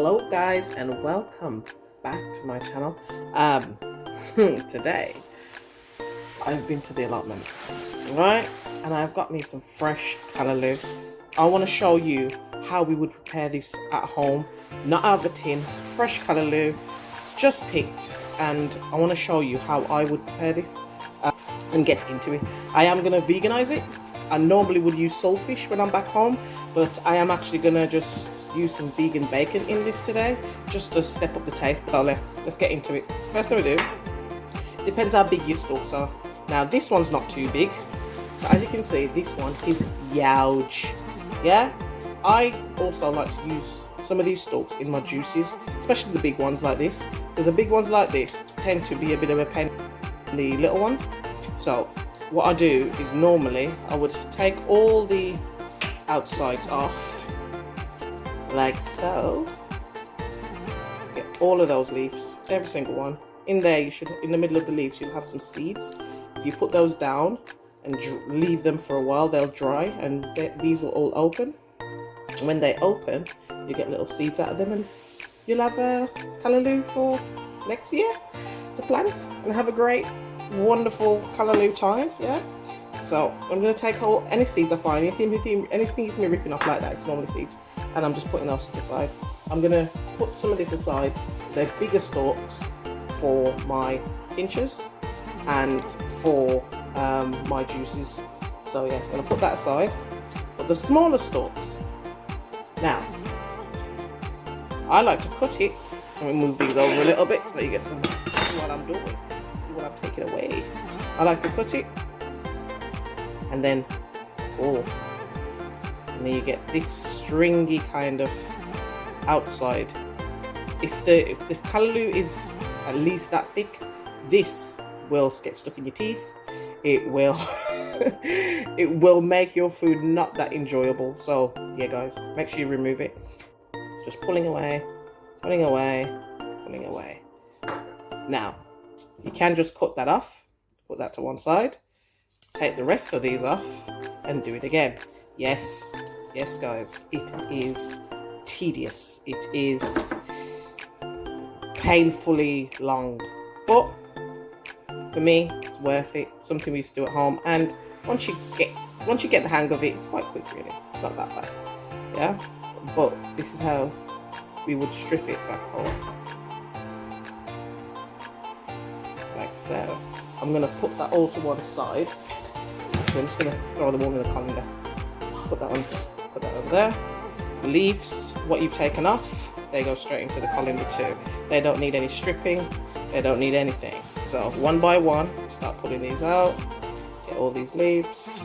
Hello guys and welcome back to my channel. Today I've been to the allotment, right, and I've got me some fresh callaloo. I want to show you how we would prepare this at home, not out of the tin, fresh callaloo, just picked, and I want to show you how I would prepare this and get into it. I am going to veganize it. I normally would use saltfish when I'm back home, but I am actually going to just use some vegan bacon in this today, just to step up the taste. But let's get into it. First thing we do, depends how big your stalks are. Now this one's not too big, but as you can see, this one is huge. Yeah, I also like to use some of these stalks in my juices, especially the big ones like this, because the big ones like this tend to be a bit of a pain in the little ones. So what I do is normally I would take all the outsides off, like so. Get all of those leaves, every single one. In there, you should, in the middle of the leaves, you'll have some seeds. If you put those down and leave them for a while, they'll dry, and these will all open. And when they open, you get little seeds out of them, and you'll have a callaloo for next year to plant and have a great, wonderful callaloo time. Yeah, so I'm going to take any seeds I find, anything you see me ripping off like that, it's normally seeds, and I'm just putting those to the side. I'm going to put some of this aside, the bigger stalks, for my tinctures and for my juices. So yeah, I'm going to put that aside. But the smaller stalks, now I like to cut it. Let me move these over a little bit so you get some see what I'm doing, see what I'm taking away. I like to cut it, and then and then you get this stringy kind of outside. If the callaloo is at least that thick, this will get stuck in your teeth. It will it will make your food not that enjoyable. So yeah guys, make sure you remove it. Just pulling away, pulling away, pulling away. Now you can just cut that off, put that to one side, take the rest of these off and do it again. Yes guys, it is tedious, it is painfully long, but for me it's worth it. Something we used to do at home, and once you get the hang of it, it's quite quick really, it's not that bad. Yeah, but this is how we would strip it back home, like so. I'm going to put that all to one side. So I'm just going to throw them all in the colander. Put that over there. Leaves, what you've taken off, they go straight into the colander too. They don't need any stripping, they don't need anything. So one by one, start pulling these out. Get all these leaves.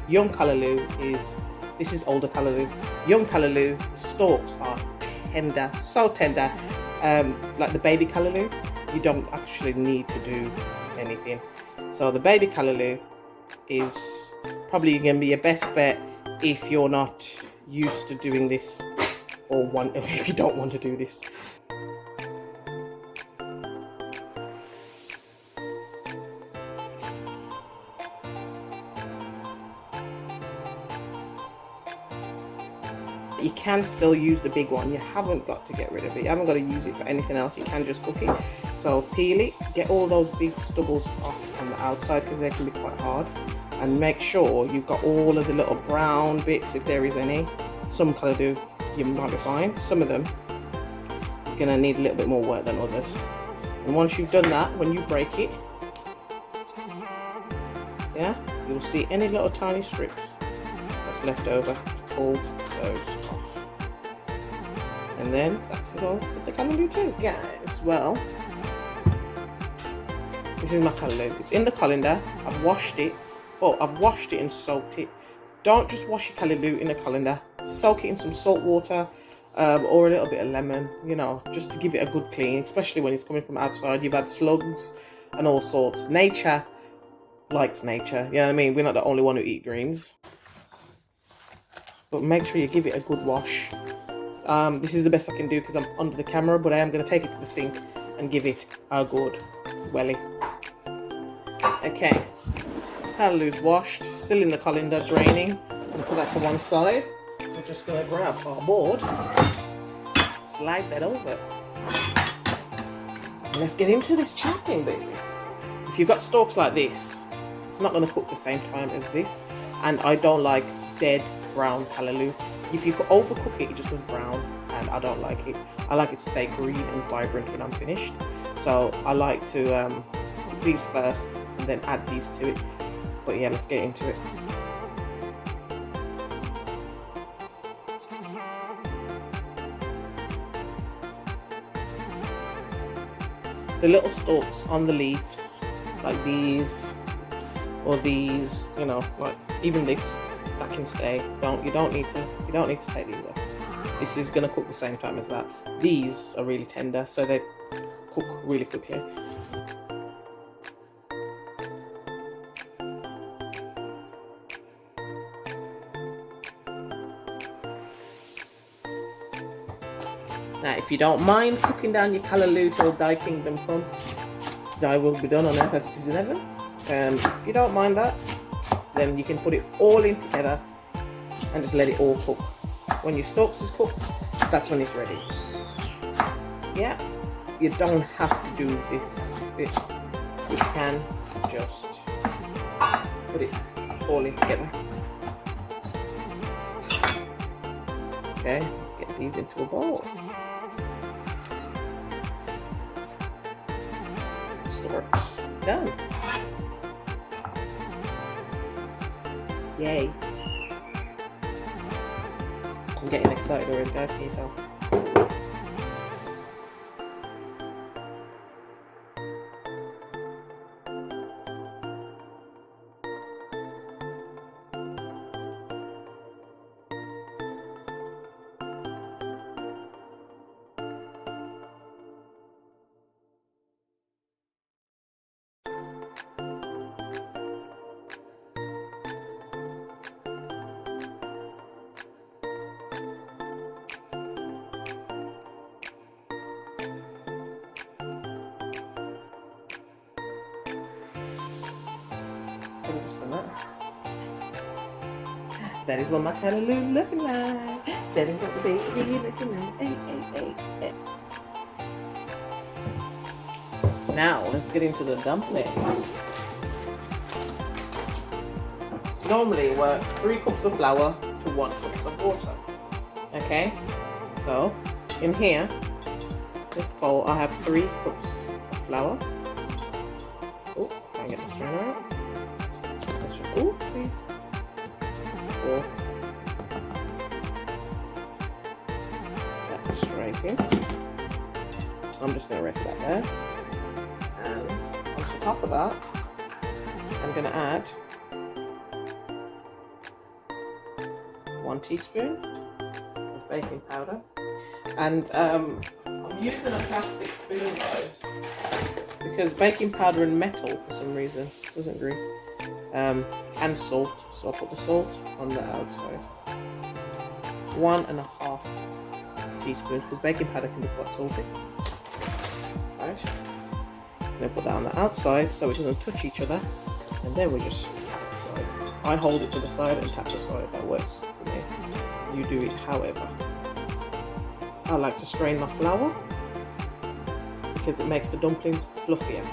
Young callaloo this is older callaloo. Young callaloo, the stalks are tender, so tender. Like the baby callaloo, you don't actually need to do anything. So the baby callaloo is probably going to be your best bet if you're not used to doing this, or if you don't want to do this. You can still use the big one. You haven't got to get rid of it. You haven't got to use it for anything else. You can just cook it. So peel it, get all those big stubbles off on the outside, because they can be quite hard, and make sure you've got all of the little brown bits if there is any. Some callaloo you might be fine. Some of them are going to need a little bit more work than others. And once you've done that, when you break it, yeah, you'll see any little tiny strips that's left over. Pull those off, and then that can go with the callaloo too. Guys, well, this is my callaloo. It's in the colander. I've washed it. Oh, I've washed it and soaked it. Don't just wash your callaloo in a colander. Soak it in some salt water, or a little bit of lemon, you know, just to give it a good clean, especially when it's coming from outside. You've had slugs and all sorts. Nature likes nature, you know what I mean? We're not the only one who eat greens. But make sure you give it a good wash. This is the best I can do because I'm under the camera, but I am going to take it to the sink and give it a good welly. Okay, callaloo's washed, still in the colander, draining. gonna put that to one side. We're just gonna grab our board, slide that over. And let's get into this chopping, baby. If you've got stalks like this, it's not gonna cook the same time as this. And I don't like dead brown callaloo. If you overcook it, it just goes brown, and I don't like it. I like it to stay green and vibrant when I'm finished. So I like to cook these first and then add these to it. But yeah, let's get into it. The little stalks on the leaves, like these or these, you know, like even this, that can stay. You don't need to take these off. This is gonna cook the same time as that. These are really tender, so they cook really quickly. Now, if you don't mind cooking down your callaloo till Thy Kingdom Come, Thy will be done on earth as it is in heaven. If you don't mind that, then you can put it all in together and just let it all cook. When your stalks is cooked, that's when it's ready. Yeah, you don't have to do this bit. You can just put it all in together. Okay, get these into a bowl. Stalks done. Yay. I'm getting excited already, guys. Can you tell? That is what my callaloo looking like. That is what the baby looking like. Hey. Now let's get into the dumplings. Normally it works 3 cups of flour to 1 cup of water. Okay, so in here, this bowl, I have 3 cups of flour. Oh, can't get this right out. Oopsies. 4. That's straight in. I'm just going to rest that there. And on top of that, I'm going to add 1 teaspoon of baking powder. And I'm using a plastic spoon, guys, because baking powder and metal for some reason doesn't agree. And salt, so I'll put the salt on the outside. 1.5 teaspoons, because baking powder can be quite salty. Right, I'm going to put that on the outside so it doesn't touch each other, and then we just tap the side. I hold it to the side and tap the side, that works for me. You do it however. I like to strain my flour because it makes the dumplings fluffier.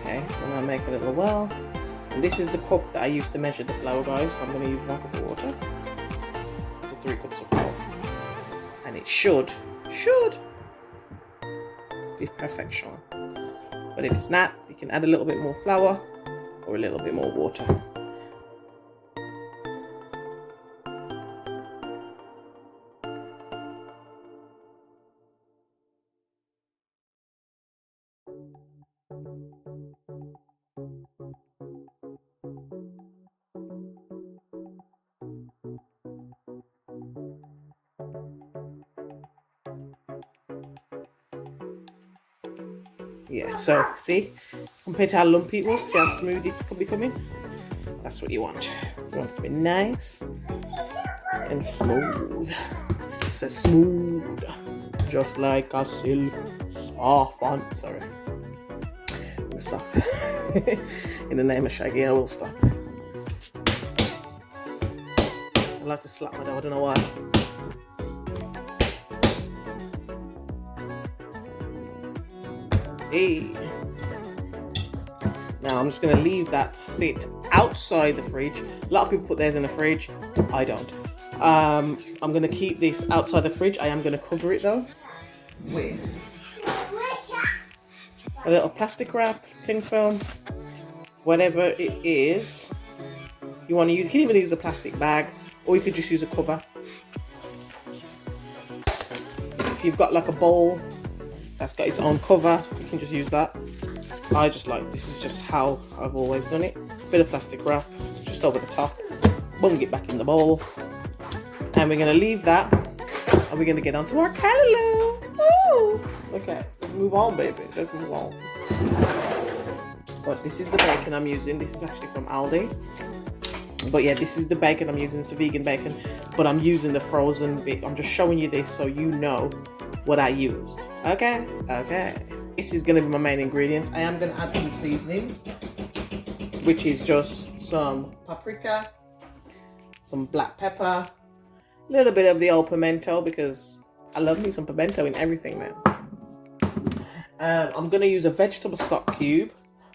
Okay, and I'll make a little well. And this is the cup that I used to measure the flour, guys. So I'm going to use 1 cup of water to 3 cups of flour. And it should be perfection. But if it's not, you can add a little bit more flour or a little bit more water. Yeah, so see, compared to how lumpy it was, see how smooth it's becoming? That's what you want. You want it to be nice and smooth. So smooth. just like a silk saffron. Sorry. Stop. In the name of Shaggy, I will stop. I like to slap my dough, I don't know why. Hey. Now I'm just going to leave that sit outside the fridge. A lot of people put theirs in the fridge. I don't. I'm going to keep this outside the fridge. I am going to cover it though with a little plastic wrap, cling film, whatever it is you want to use. You can even use a plastic bag, or you could just use a cover. If you've got like a bowl that's got its own cover, you can just use that. I just like, this is just how I've always done it. Bit of plastic wrap just over the top, bung it back in the bowl, and we're going to leave that, and we're going to get onto our callaloo. Ooh. Okay, let's move on, baby. Let's move on. But this is the bacon I'm using. This is actually from Aldi. But yeah, this is the bacon I'm using. It's a vegan bacon, but I'm using the frozen bit. I'm just showing you this so you know what I used. Okay, okay. This is going to be my main ingredients. I am going to add some seasonings, which is just some paprika, some black pepper, a little bit of the old pimento, because I love me some pimento in everything, man. I'm going to use a vegetable stock cube,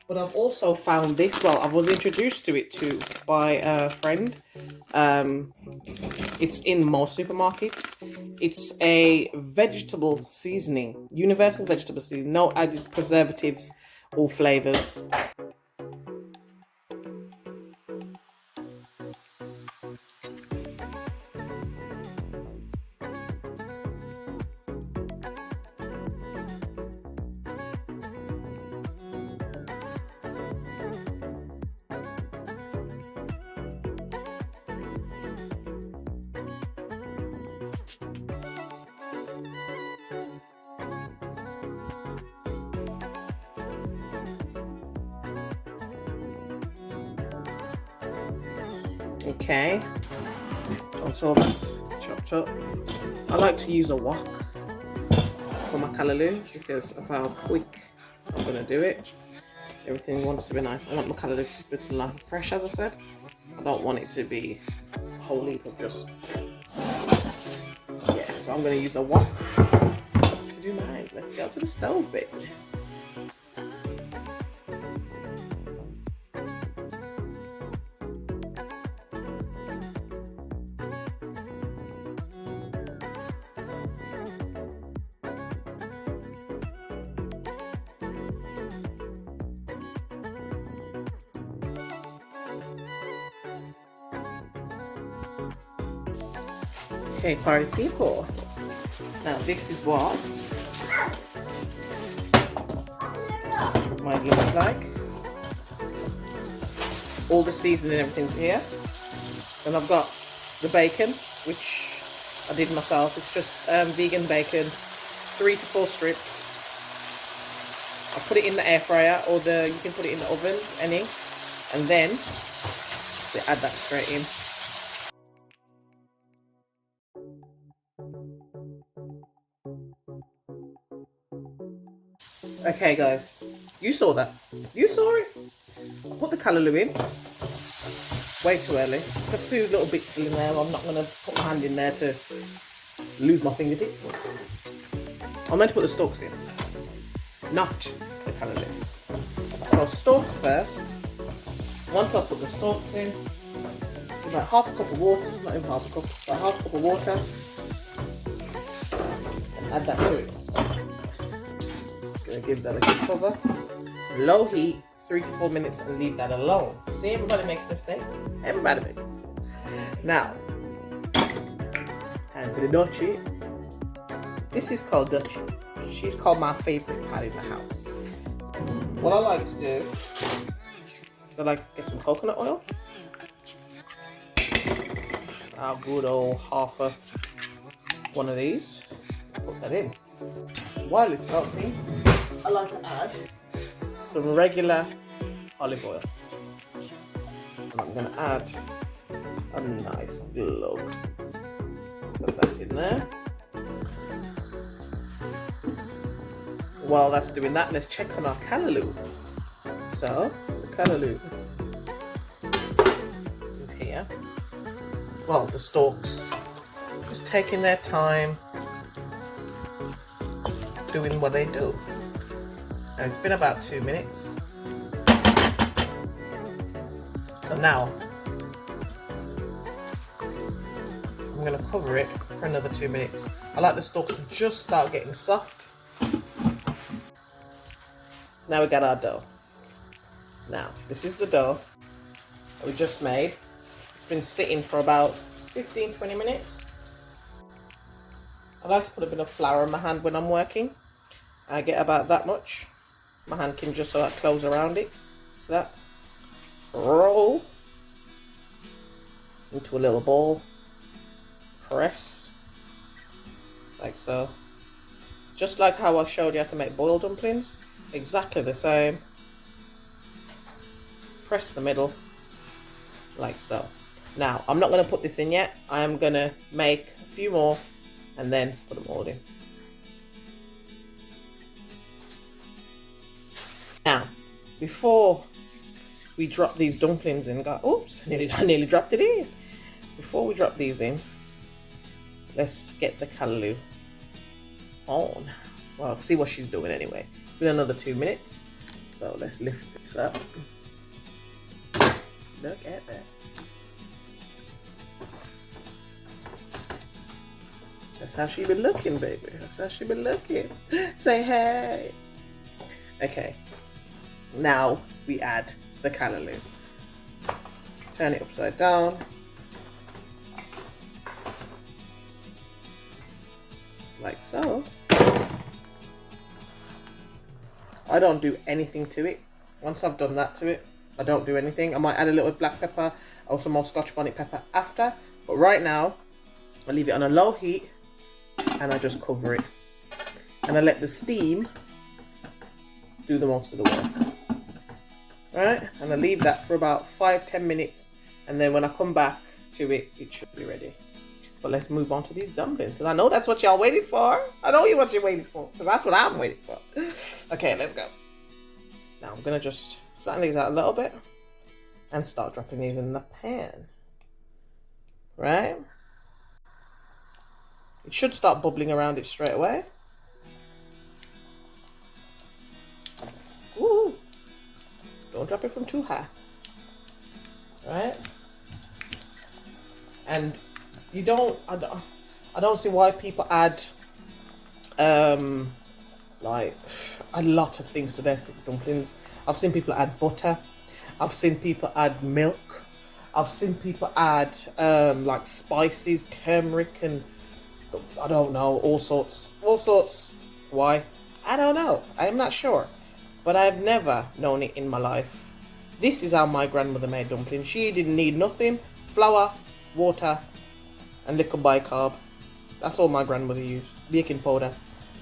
but I've also found this. Well, I was introduced to it too by a friend. It's in most supermarkets. It's a vegetable seasoning, universal vegetable seasoning, no added preservatives or flavors. Okay, so that's chopped up. I like to use a wok for my callaloo because of how quick I'm going to do it. Everything wants to be nice. I want my callaloo to be like fresh, as I said. I don't want it to be a whole heap of just... Yeah, so I'm going to use a wok to do mine. Let's go to the stove bit. Okay, party people. Now this is what might look like. All the seasoning and everything's here. Then I've got the bacon, which I did myself. It's just vegan bacon, 3 to 4 strips. I put it in the air fryer, or you can put it in the oven, any, and then we add that straight in. Okay guys, you saw that. You saw it. I put the callaloo in way too early. There's a few little bits still in there. I'm not going to put my hand in there to lose my fingertips. I'm meant to put the stalks in, not the callaloo. So stalks first. Once I put the stalks in, about half a cup of water, not even half a cup, about half a cup of water, and add that to it. Gonna give that a good cover. Low heat, 3 to 4 minutes, and leave that alone. See, everybody makes mistakes. Everybody makes mistakes. Now, and for the Dutchie. This is called Dutchie. She's called my favorite cat in the house. What I like to do is I like to get some coconut oil. A good old half of one of these. Put that in. While it's melting, I like to add some regular olive oil. And I'm going to add a nice glove. Put that in there. while that's doing that, let's check on our callaloo. So the callaloo is here. Well, the stalks just taking their time doing what they do. And it's been about 2 minutes. So now I'm going to cover it for another 2 minutes. I like the stalks to just start getting soft. Now we got our dough. Now, this is the dough that we just made. It's been sitting for about 15-20 minutes. I like to put a bit of flour in my hand when I'm working. I get about that much. My hand can just sort of close around it. So that. Roll into a little ball. Press. Like so. Just like how I showed you how to make boiled dumplings. Exactly the same. Press the middle. Like so. Now, I'm not going to put this in yet. I am going to make a few more and then put them all in. Now, before we drop these dumplings in, oops, I nearly dropped it in. Before we drop these in, let's get the callaloo on. Well, see what she's doing anyway. It's been another 2 minutes, so let's lift this up. Look at that. That's how she been looking, baby. That's how she been looking. Say hey. Okay. Now we add the callaloo. Turn it upside down. Like so. I don't do anything to it. Once I've done that to it, I don't do anything. I might add a little black pepper or some more Scotch bonnet pepper after. But right now, I leave it on a low heat and I just cover it. And I let the steam do the most of the work. Right? And I leave that for about 5-10 minutes. And then when I come back to it, it should be ready. But let's move on to these dumplings, because I know that's what y'all waited for. I know what you're waiting for, because that's what I'm waiting for. Okay, let's go. Now I'm going to just flatten these out a little bit and start dropping these in the pan. Right? It should start bubbling around it straight away. Ooh. Don't drop it from too high. Right? And you don't, I don't see why people add like a lot of things to their dumplings. I've seen people add butter. I've seen people add milk. I've seen people add like spices, turmeric, and I don't know, all sorts. Why? I don't know. I'm not sure. But I've never known it in my life. This is how my grandmother made dumplings. She didn't need nothing. Flour, water, and little bicarb. That's all my grandmother used. Baking powder.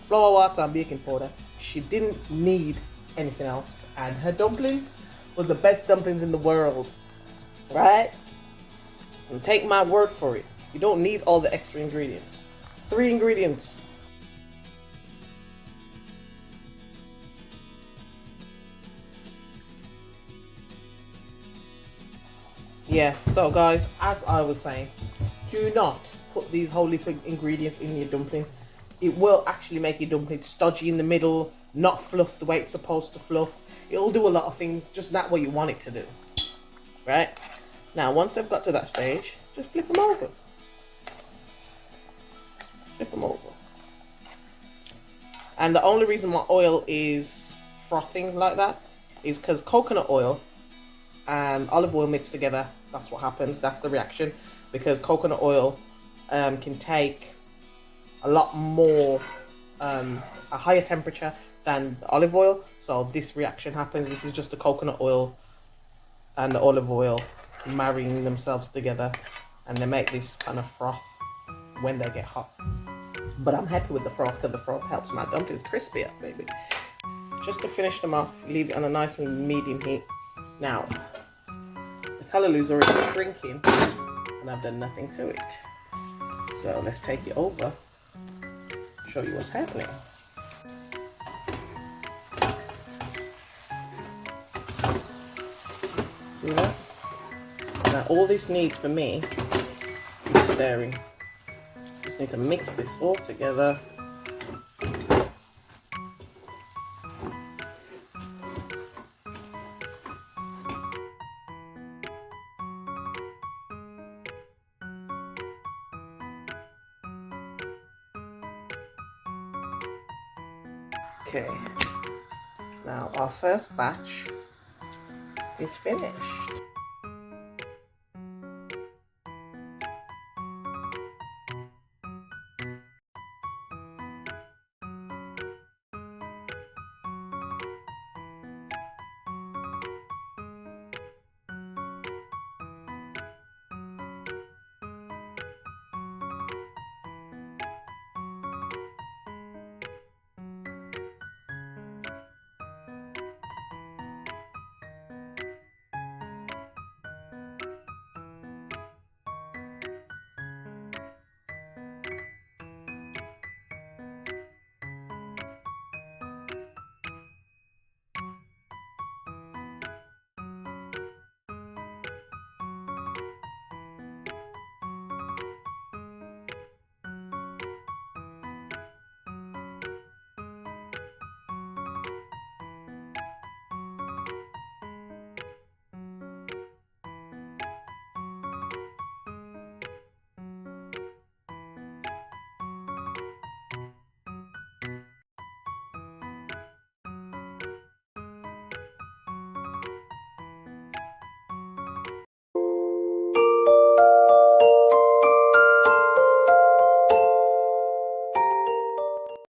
Flour, water, and baking powder. She didn't need anything else. And her dumplings was the best dumplings in the world. Right? And take my word for it. You don't need all the extra ingredients. 3 ingredients. Yeah, so guys, as I was saying, do not put these whole heap of ingredients in your dumpling. It will actually make your dumpling stodgy in the middle, not fluff the way it's supposed to fluff. It'll do a lot of things, just not what you want it to do. Right? Now, once they've got to that stage, just flip them over. Flip them over. And the only reason my oil is frothing like that is because coconut oil and olive oil mixed together, that's what happens. That's the reaction. Because coconut oil can take a lot more, a higher temperature than the olive oil. So this reaction happens. This is just the coconut oil and the olive oil marrying themselves together. And they make this kind of froth when they get hot. But I'm happy with the froth because the froth helps my dumplings crispy up, baby. Just to finish them off, leave it on a nice medium heat. Now, the callaloo's already shrinking and I've done nothing to it. So let's take it over, show you what's happening. See that? Now all this needs for me is stirring. Just need to mix this all together. Okay, now our first batch is finished.